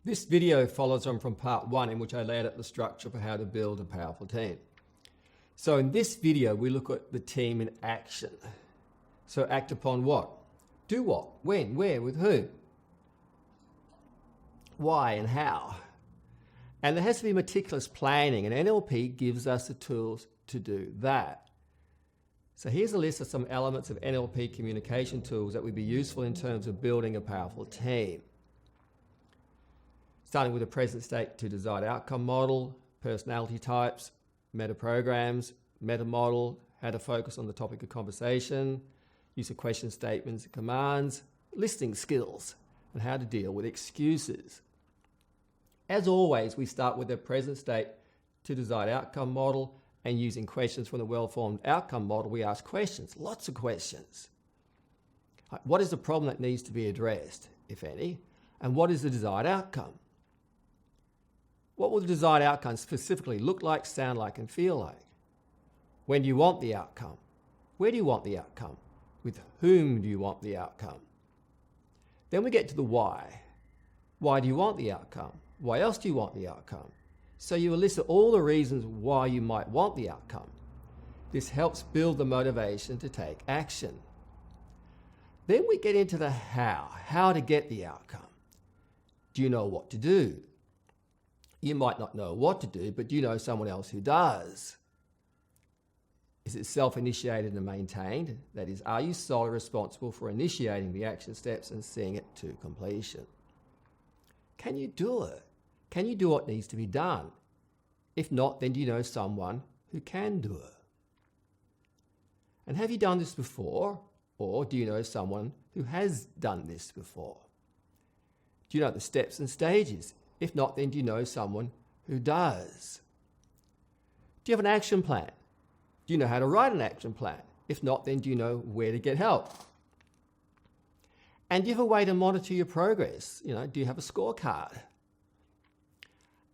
This video follows on from part 1 in which I laid out the structure for how to build a powerful team. So in this video, we look at the team in action. So act upon what? Do what? When? Where? With whom? Why and how? And there has to be meticulous planning, and NLP gives us the tools to do that. So here's a list of some elements of NLP communication tools that would be useful in terms of building a powerful team. Starting with a present state to desired outcome model, personality types, meta programs, meta model, how to focus on the topic of conversation, use of question statements and commands, listening skills, and how to deal with excuses. As always, we start with the present state to desired outcome model, and using questions from the well-formed outcome model, we ask questions, lots of questions. What is the problem that needs to be addressed, if any? And what is the desired outcome? What will the desired outcome specifically look like, sound like, and feel like? When do you want the outcome? Where do you want the outcome? With whom do you want the outcome? Then we get to the why. Why do you want the outcome? Why else do you want the outcome? So you elicit all the reasons why you might want the outcome. This helps build the motivation to take action. Then we get into the how to get the outcome. Do you know what to do? You might not know what to do, but do you know someone else who does? Is it self-initiated and maintained? That is, are you solely responsible for initiating the action steps and seeing it to completion? Can you do it? Can you do what needs to be done? If not, then do you know someone who can do it? And have you done this before? Or do you know someone who has done this before? Do you know the steps and stages? If not, then do you know someone who does? Do you have an action plan? Do you know how to write an action plan? If not, then do you know where to get help? And do you have a way to monitor your progress? Do you have a scorecard?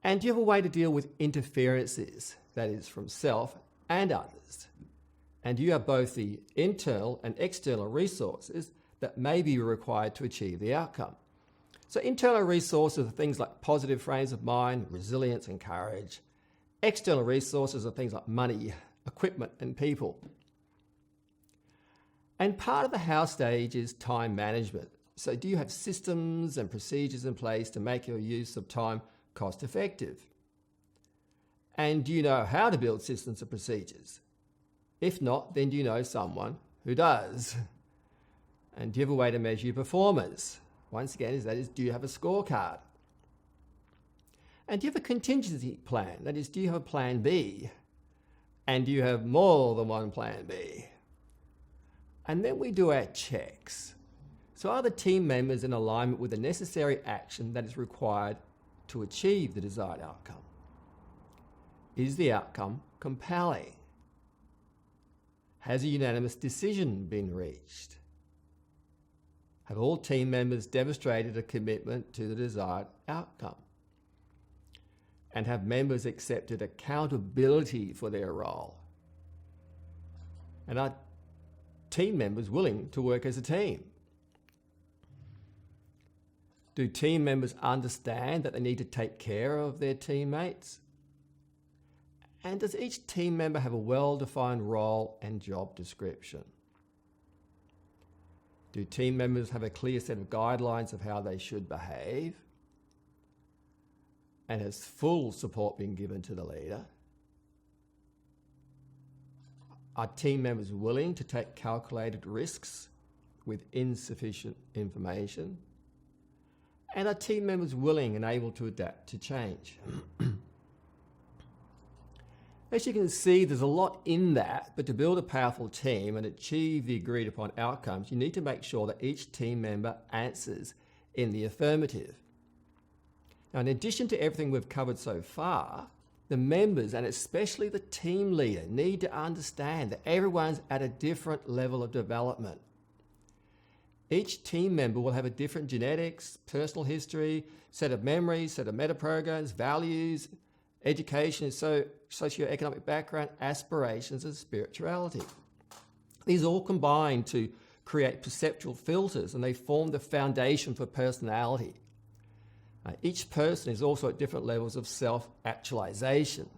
And do you have a way to deal with interferences, that is, from self and others? And do you have both the internal and external resources that may be required to achieve the outcome? So internal resources are things like positive frames of mind, resilience and courage. External resources are things like money, equipment and people. And part of the how stage is time management. So do you have systems and procedures in place to make your use of time cost effective? And do you know how to build systems and procedures? If not, then do you know someone who does? And do you have a way to measure your performance? Once again, do you have a scorecard? And do you have a contingency plan? That is, do you have a plan B? And do you have more than one plan B? And then we do our checks. So are the team members in alignment with the necessary action that is required to achieve the desired outcome? Is the outcome compelling? Has a unanimous decision been reached? Have all team members demonstrated a commitment to the desired outcome? And have members accepted accountability for their role? And are team members willing to work as a team? Do team members understand that they need to take care of their teammates? And does each team member have a well-defined role and job description? Do team members have a clear set of guidelines of how they should behave? And has full support been given to the leader? Are team members willing to take calculated risks with insufficient information? And are team members willing and able to adapt to change? As you can see, there's a lot in that, but to build a powerful team and achieve the agreed upon outcomes, you need to make sure that each team member answers in the affirmative. Now, in addition to everything we've covered so far, the members, and especially the team leader, need to understand that everyone's at a different level of development. Each team member will have a different genetics, personal history, set of memories, set of meta programs, values, education, socioeconomic background, aspirations, and spirituality. These all combine to create perceptual filters, and they form the foundation for personality. Each person is also at different levels of self-actualization.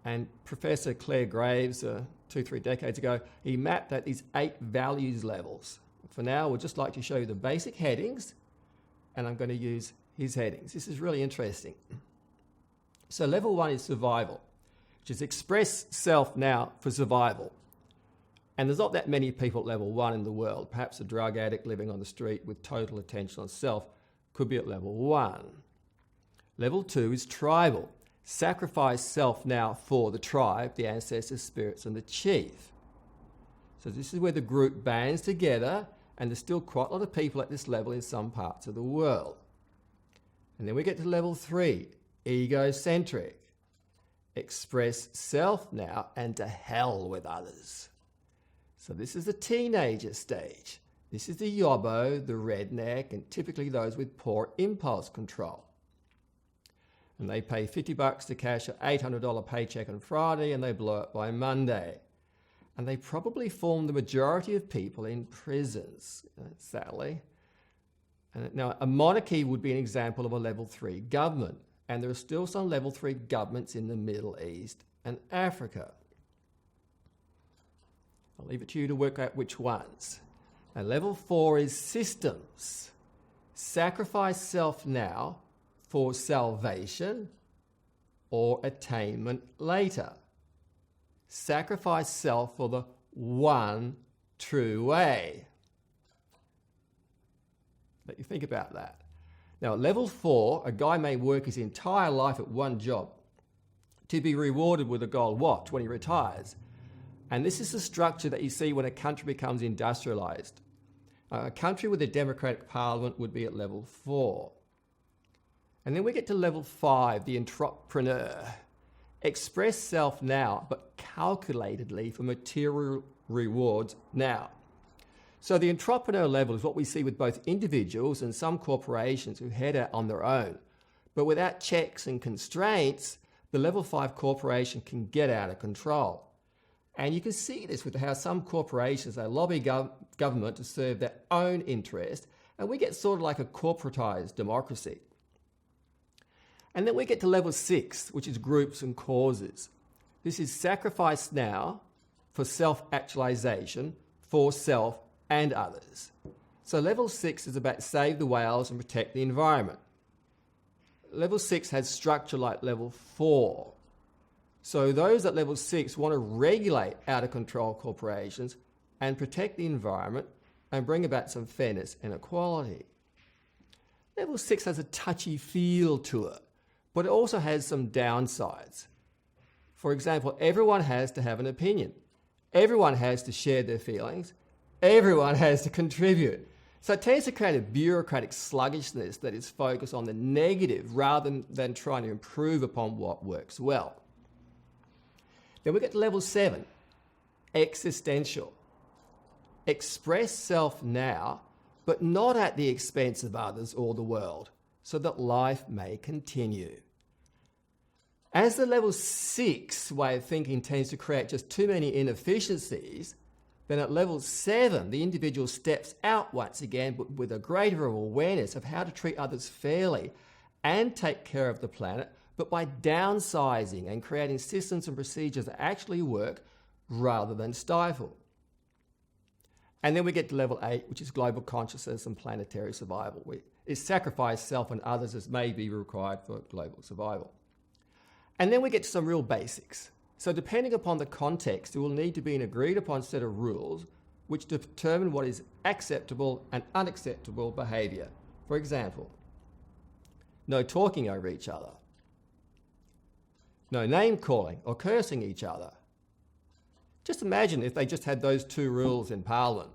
And Professor Claire Graves, 2-3 decades ago, he mapped out these 8 values levels. For now, we'd just like to show you the basic headings, and I'm going to use his headings. This is really interesting. So level 1 is survival, which is express self now for survival. And there's not that many people at level 1 in the world. Perhaps a drug addict living on the street with total attention on self could be at level 1. Level 2 is tribal. Sacrifice self now for the tribe, the ancestors, spirits, and the chief. So this is where the group bands together, and there's still quite a lot of people at this level in some parts of the world. And then we get to level 3, egocentric. Express self now and to hell with others. So this is the teenager stage. This is the yobbo, the redneck, and typically those with poor impulse control. And they pay $50 to cash an $800 paycheck on Friday, and they blow it by Monday. And they probably form the majority of people in prisons, sadly. And now, a monarchy would be an example of a level 3 government. And there are still some level 3 governments in the Middle East and Africa. I'll leave it to you to work out which ones. And level 4 is systems. Sacrifice self now for salvation or attainment later. Sacrifice self for the one true way. Let you think about that. Now, at level 4, a guy may work his entire life at one job to be rewarded with a gold watch when he retires. And this is the structure that you see when a country becomes industrialized. A country with a democratic parliament would be at level 4. And then we get to level 5, the entrepreneur. Express self now, but calculatedly for material rewards now. So the entrepreneur level is what we see with both individuals and some corporations who head out on their own. But without checks and constraints, the level 5 corporation can get out of control. And you can see this with how some corporations, they lobby government to serve their own interest, and we get sort of like a corporatized democracy. And then we get to level 6, which is groups and causes. This is sacrifice now for self-actualization, for self and others. So level 6 is about save the whales and protect the environment. Level 6 has structure like level 4. So those at level 6 want to regulate out-of-control corporations and protect the environment and bring about some fairness and equality. Level 6 has a touchy feel to it, but it also has some downsides. For example, everyone has to have an opinion. Everyone has to share their feelings. Everyone has to contribute. So it tends to create a bureaucratic sluggishness that is focused on the negative rather than trying to improve upon what works well. Then we get to level 7, existential. Express self now, but not at the expense of others or the world, so that life may continue. As the level 6 way of thinking tends to create just too many inefficiencies, then at level 7, the individual steps out once again, but with a greater awareness of how to treat others fairly and take care of the planet, but by downsizing and creating systems and procedures that actually work rather than stifle. And then we get to level 8, which is global consciousness and planetary survival. It's sacrifice self and others as may be required for global survival. And then we get to some real basics. So depending upon the context, there will need to be an agreed upon set of rules which determine what is acceptable and unacceptable behaviour. For example, no talking over each other. No name calling or cursing each other. Just imagine if they just had those 2 rules in Parliament.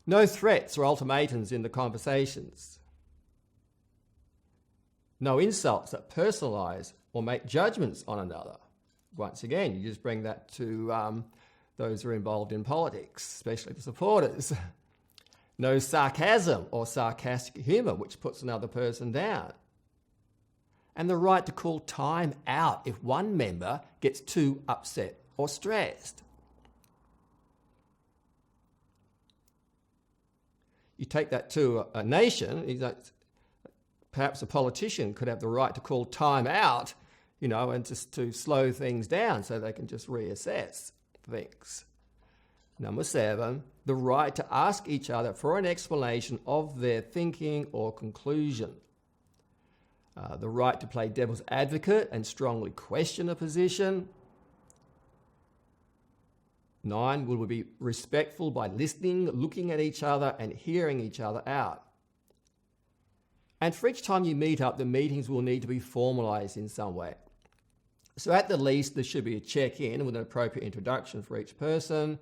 No threats or ultimatums in the conversations. No insults that personalise or make judgments on another. Once again, you just bring that to those who are involved in politics, especially the supporters. No sarcasm or sarcastic humour which puts another person down. And the right to call time out if one member gets too upset or stressed. You take that to a nation, Perhaps a politician could have the right to call time out, and just to slow things down so they can just reassess things. Number 7, the right to ask each other for an explanation of their thinking or conclusion. The right to play devil's advocate and strongly question a position. 9, will we be respectful by listening, looking at each other and hearing each other out. And for each time you meet up, the meetings will need to be formalised in some way. So at the least, there should be a check-in with an appropriate introduction for each person.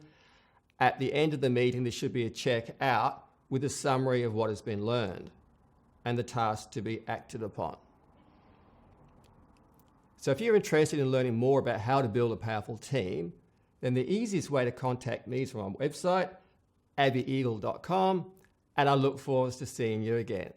At the end of the meeting, there should be a check-out with a summary of what has been learned and the task to be acted upon. So if you're interested in learning more about how to build a powerful team, then the easiest way to contact me is from my website, abbyeagle.com, and I look forward to seeing you again.